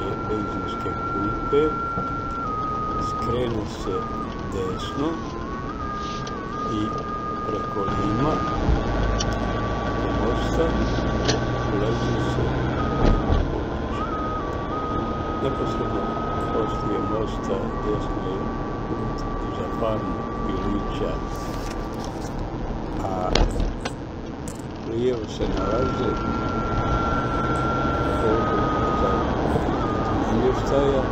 benzinske pumpe, skrene se desno i preko Lima do mosta ulazi se u područje. Neposredno poslije mosta desno je put za farmu pilića, a lijevo se nalaze pogon za namještaja,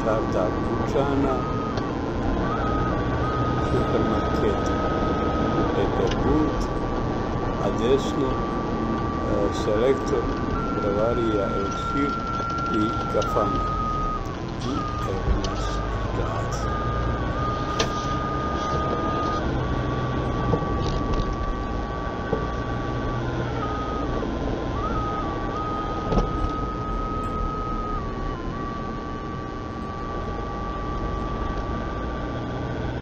Čardak Kučana, supermarket Eperbund, a desno Selektor, Bravarija Elksir i kafana.